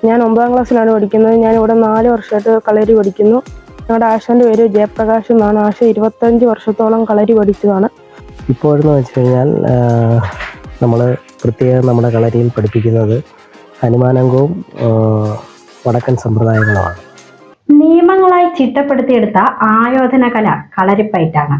ഞാൻ 9ാം ക്ലാസ്സിലാണ് പഠിക്കുന്നത്. ഞാനിവിടെ 4 വർഷമായിട്ട് കളരി പഠിക്കുന്നു. ഞങ്ങളുടെ ആശാൻ്റെ പേര് ജയപ്രകാശ് എന്നാണ്. ആശ 25 വർഷത്തോളം കളരി പഠിച്ചതാണ്. ഇപ്പോഴെന്ന് വെച്ച് കഴിഞ്ഞാൽ നമ്മൾ പ്രത്യേകം നമ്മുടെ കളരിയിൽ പഠിപ്പിക്കുന്നത് ഹനുമാനങ്കവും വടക്കൻ സമ്പ്രദായങ്ങളുമാണ്. നിയമങ്ങളായി ചിട്ടപ്പെടുത്തിയെടുത്ത ആയോധന കല കളരിപ്പയറ്റാണ്.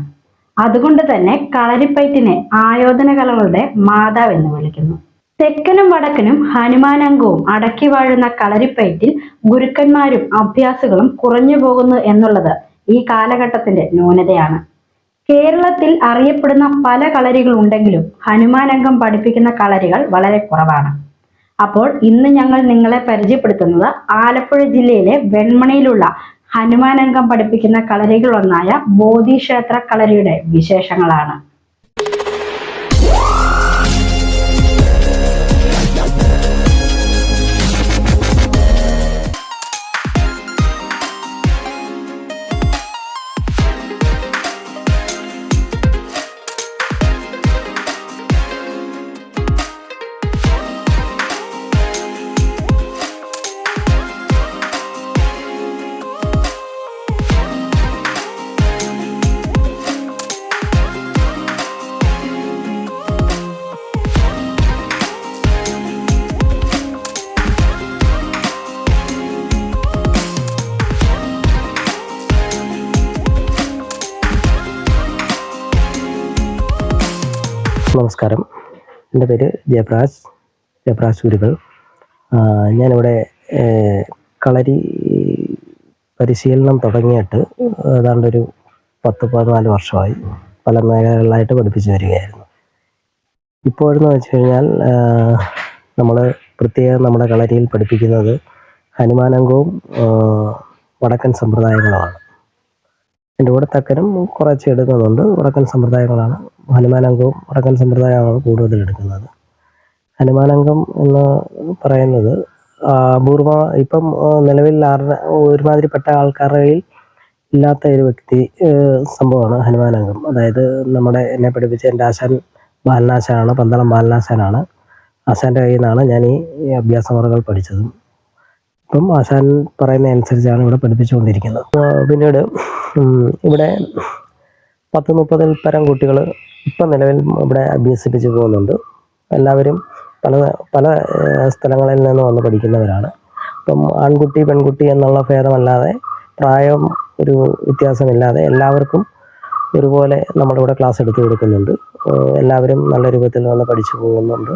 അതുകൊണ്ട് തന്നെ കളരിപ്പയറ്റിനെ ആയോധന കലകളുടെ മാതാവ് എന്ന് വിളിക്കുന്നു. തെക്കനും വടക്കനും ഹനുമാനങ്കവും അടക്കി വാഴുന്ന കളരിപ്പയറ്റിൽ ഗുരുക്കന്മാരും അഭ്യാസികളും കുറഞ്ഞു പോകുന്നു എന്നുള്ളത് ഈ കാലഘട്ടത്തിന്റെ ന്യൂനതയാണ്. കേരളത്തിൽ അറിയപ്പെടുന്ന പല കളരികൾ ഉണ്ടെങ്കിലും ഹനുമാനങ്കം പഠിപ്പിക്കുന്ന കളരികൾ വളരെ കുറവാണ്. അപ്പോൾ ഇന്ന് ഞങ്ങൾ നിങ്ങളെ പരിചയപ്പെടുത്തുന്നത് ആലപ്പുഴ ജില്ലയിലെ വെൺമണിയിലുള്ള ഹനുമാനങ്കം പഠിപ്പിക്കുന്ന കളരികളൊന്നായ ബോധിക്ഷേത്ര കളരിയുടെ വിശേഷങ്ങളാണ്. നമസ്കാരം, എൻ്റെ പേര് ജയപ്രകാശ് ഗുരുക്കൾ. ഞാനിവിടെ കളരി പരിശീലനം തുടങ്ങിയിട്ട് ഏതാണ്ടൊരു 10-14 വർഷമായി പല മേഖലകളിലായിട്ട് പഠിപ്പിച്ചു വരികയായിരുന്നു. ഇപ്പോഴെന്ന് വെച്ച് കഴിഞ്ഞാൽ നമ്മൾ പ്രത്യേകം നമ്മുടെ കളരിയിൽ പഠിപ്പിക്കുന്നത് ഹനുമാനങ്കവും വടക്കൻ സമ്പ്രദായങ്ങളുമാണ്. എൻ്റെ കൂടെ തെക്കനും കുറച്ച് എടുക്കുന്നുണ്ട്. വടക്കൻ സമ്പ്രദായങ്ങളാണ്. ഹനുമാനങ്കവും വടക്കൻ സമ്പ്രദായമാണ് കൂടുതൽ എടുക്കുന്നത്. ഹനുമാനങ്കം എന്ന് പറയുന്നത് അപൂർവ ഇപ്പം നിലവിൽ ഒരുമാതിരിപ്പെട്ട ആൾക്കാരുടെ ഇല്ലാത്ത ഒരു സംഭവമാണ് ഹനുമാനങ്കം. അതായത് എന്നെ പഠിപ്പിച്ച എൻ്റെ ആശാൻ ബാലനാശാനാണ്, പന്തളം ബാലനാശാനാണ്. ആശാൻ്റെ കയ്യിൽ നിന്നാണ് ഞാൻ ഈ അഭ്യാസമുറകൾ പഠിച്ചത്. ഇപ്പം ആശാൻ പറയുന്ന അനുസരിച്ചാണ് ഇവിടെ പഠിപ്പിച്ചുകൊണ്ടിരിക്കുന്നത്. പിന്നീട് ഇവിടെ 10-30 പരം കുട്ടികൾ ഇപ്പം നിലവിൽ ഇവിടെ അഭ്യസിപ്പിച്ച് പോകുന്നുണ്ട്. എല്ലാവരും പല സ്ഥലങ്ങളിൽ നിന്ന് വന്ന് പഠിക്കുന്നവരാണ്. ഇപ്പം ആൺകുട്ടി പെൺകുട്ടി എന്നുള്ള ഭേദമല്ലാതെ, പ്രായം ഒരു വ്യത്യാസമില്ലാതെ എല്ലാവർക്കും ഒരുപോലെ നമ്മുടെ ഇവിടെ ക്ലാസ് എടുത്തു കൊടുക്കുന്നുണ്ട്. എല്ലാവരും നല്ല രൂപത്തിൽ വന്ന് പഠിച്ചു പോകുന്നുണ്ട്.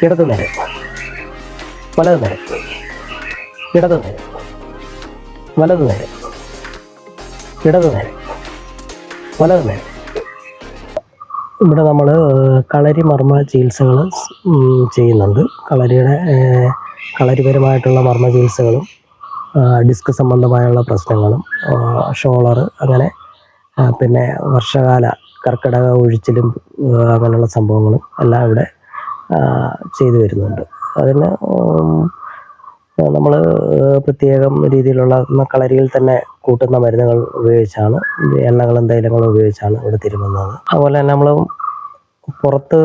ഇടതു നേരെ, വലതു നേരെ, ഇടതു നേരെ, വലതു നേരെ, ഇടതു നേരെ, വലതു നേരെ. ഇവിടെ നമ്മൾ കളരി മർമ്മ ചികിത്സകൾ ചെയ്യുന്നുണ്ട്. കളരിപരമായിട്ടുള്ള മർമ്മ ചികിത്സകളും ഡിസ്ക് സംബന്ധമായുള്ള പ്രശ്നങ്ങളും ഷോളർ, അങ്ങനെ പിന്നെ വർഷകാല കർക്കിടക ഒഴിച്ചിലും അങ്ങനെയുള്ള സംഭവങ്ങളും എല്ലാം ഇവിടെ ചെയ്തു വരുന്നുണ്ട്. അതിന് നമ്മൾ പ്രത്യേകം രീതിയിലുള്ള കളരിയിൽ തന്നെ കൂട്ടുന്ന മരുന്നുകൾ ഉപയോഗിച്ചാണ്, എണ്ണകളും തൈലങ്ങളും ഉപയോഗിച്ചാണ് ഇവിടെ തിരുമുന്നത്. അതുപോലെ തന്നെ നമ്മൾ പുറത്ത്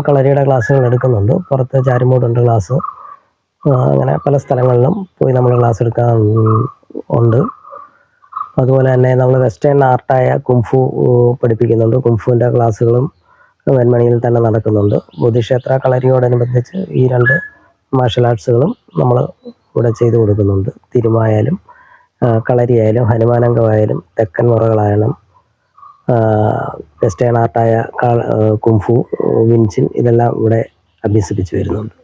കളരിയുടെ ക്ലാസ്സുകൾ എടുക്കുന്നുണ്ട്. പുറത്ത് ചാരുമൂടുണ്ട് ക്ലാസ്. അങ്ങനെ പല സ്ഥലങ്ങളിലും പോയി നമ്മൾ ക്ലാസ് എടുക്കാൻ ഉണ്ട്. അതുപോലെ തന്നെ നമ്മൾ വെസ്റ്റേൺ ആർട്ടായ കുംഫു പഠിപ്പിക്കുന്നുണ്ട്. കുംഫുവിൻ്റെ ക്ലാസ്സുകളും വെൺമണിയിൽ തന്നെ നടക്കുന്നുണ്ട്. ബോധിക്ഷേത്ര കളരിയോടനുബന്ധിച്ച് ഈ 2 മാർഷൽ ആർട്സുകളും നമ്മൾ ഇവിടെ ചെയ്തു കൊടുക്കുന്നുണ്ട്. തിരുമായാലും കളരിയായാലും ഹനുമാനങ്കമായാലും തെക്കൻ മുറകളായാലും വെസ്റ്റേൺ ആർട്ടായ കുംഫു, വിൻചിൻ, ഇതെല്ലാം ഇവിടെ അഭ്യസിപ്പിച്ചു വരുന്നുണ്ട്.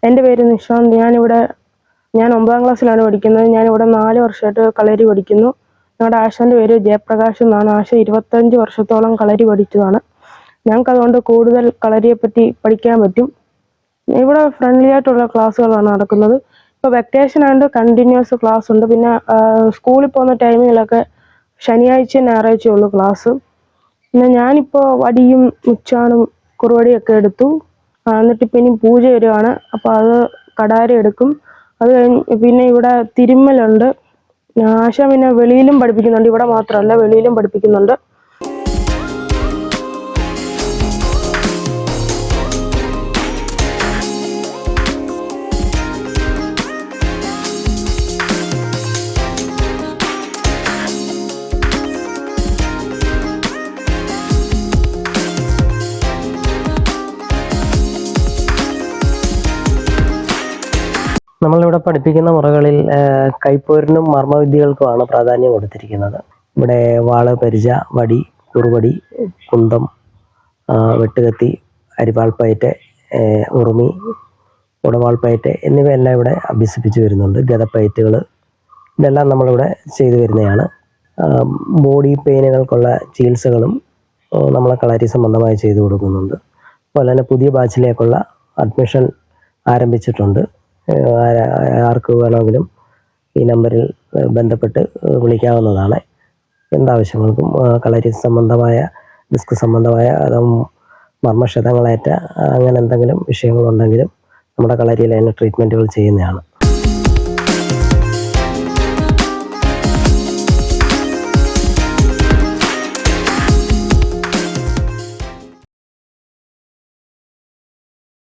എൻ്റെ പേര് നിഷാന്ത്. ഞാൻ 9ാം ക്ലാസ്സിലാണ് പഠിക്കുന്നത്. ഞാനിവിടെ 4 വർഷമായിട്ട് കളരി പഠിക്കുന്നു. ഞങ്ങളുടെ ആശാൻ്റെ പേര് ജയപ്രകാശ് എന്നാണ്. ആശ 25 വർഷത്തോളം കളരി പഠിച്ചതാണ്. ഞങ്ങൾക്ക് അതുകൊണ്ട് കൂടുതൽ കളരിയെ പറ്റി പഠിക്കാൻ പറ്റും. ഇവിടെ ഫ്രണ്ട്ലി ആയിട്ടുള്ള ക്ലാസ്സുകളാണ് നടക്കുന്നത്. ഇപ്പോൾ വെക്കേഷൻ ആയതുകൊണ്ട് കണ്ടിന്യൂസ് ക്ലാസ് ഉണ്ട്. പിന്നെ സ്കൂളിൽ പോകുന്ന ടൈമിലൊക്കെ ശനിയാഴ്ച ഞായറാഴ്ചയേ ഉള്ളൂ ക്ലാസ്. പിന്നെ ഞാനിപ്പോൾ വടിയും മുച്ചാണും കുറുവടിയൊക്കെ എടുത്തു. എന്നിട്ടിപ്പോൾ ഇനി പൂജ വരുവാണ്. അപ്പോൾ അത് കടാര എടുക്കും. അത് കഴിഞ്ഞ് പിന്നെ ഇവിടെ തിരുമ്മലുണ്ട്. ആശ പിന്നെ വെളിയിലും പഠിപ്പിക്കുന്നുണ്ട്. ഇവിടെ മാത്രമല്ല, വെളിയിലും പഠിപ്പിക്കുന്നുണ്ട്. നമ്മളിവിടെ പഠിപ്പിക്കുന്ന മുറകളിൽ കൈപ്പോരിനും മർമ്മവിദ്യകൾക്കുമാണ് പ്രാധാന്യം കൊടുത്തിരിക്കുന്നത്. ഇവിടെ വാള്, പരിച, വടി, കുറുവടി, കുന്തം, വെട്ടുകത്തി, അരിവാൾപ്പയറ്റ്, ഉറുമി, ഉടവാൾപ്പയറ്റ് എന്നിവയെല്ലാം ഇവിടെ അഭ്യസിപ്പിച്ചു വരുന്നുണ്ട്. ഗതപ്പയറ്റുകൾ ഇതെല്ലാം നമ്മളിവിടെ ചെയ്തു വരുന്നതാണ്. ബോഡി പെയിനുകൾക്കുള്ള ചികിത്സകളും നമ്മളെ കളരി സംബന്ധമായി ചെയ്തു കൊടുക്കുന്നുണ്ട്. അതുപോലെ തന്നെ പുതിയ ബാച്ചിലേക്കുള്ള അഡ്മിഷൻ ആരംഭിച്ചിട്ടുണ്ട്. ആർക്ക് വേണമെങ്കിലും ഈ നമ്പറിൽ ബന്ധപ്പെട്ട് വിളിക്കാവുന്നതാണ്. എന്താവശ്യങ്ങൾക്കും കളരി സംബന്ധമായ, ഡിസ്ക് സംബന്ധമായ, മർമ്മക്ഷതങ്ങളേറ്റ അങ്ങനെ എന്തെങ്കിലും വിഷയങ്ങളുണ്ടെങ്കിലും നമ്മുടെ കളരിയിൽ അതിന് ട്രീറ്റ്മെൻറ്റുകൾ ചെയ്യുന്നതാണ്.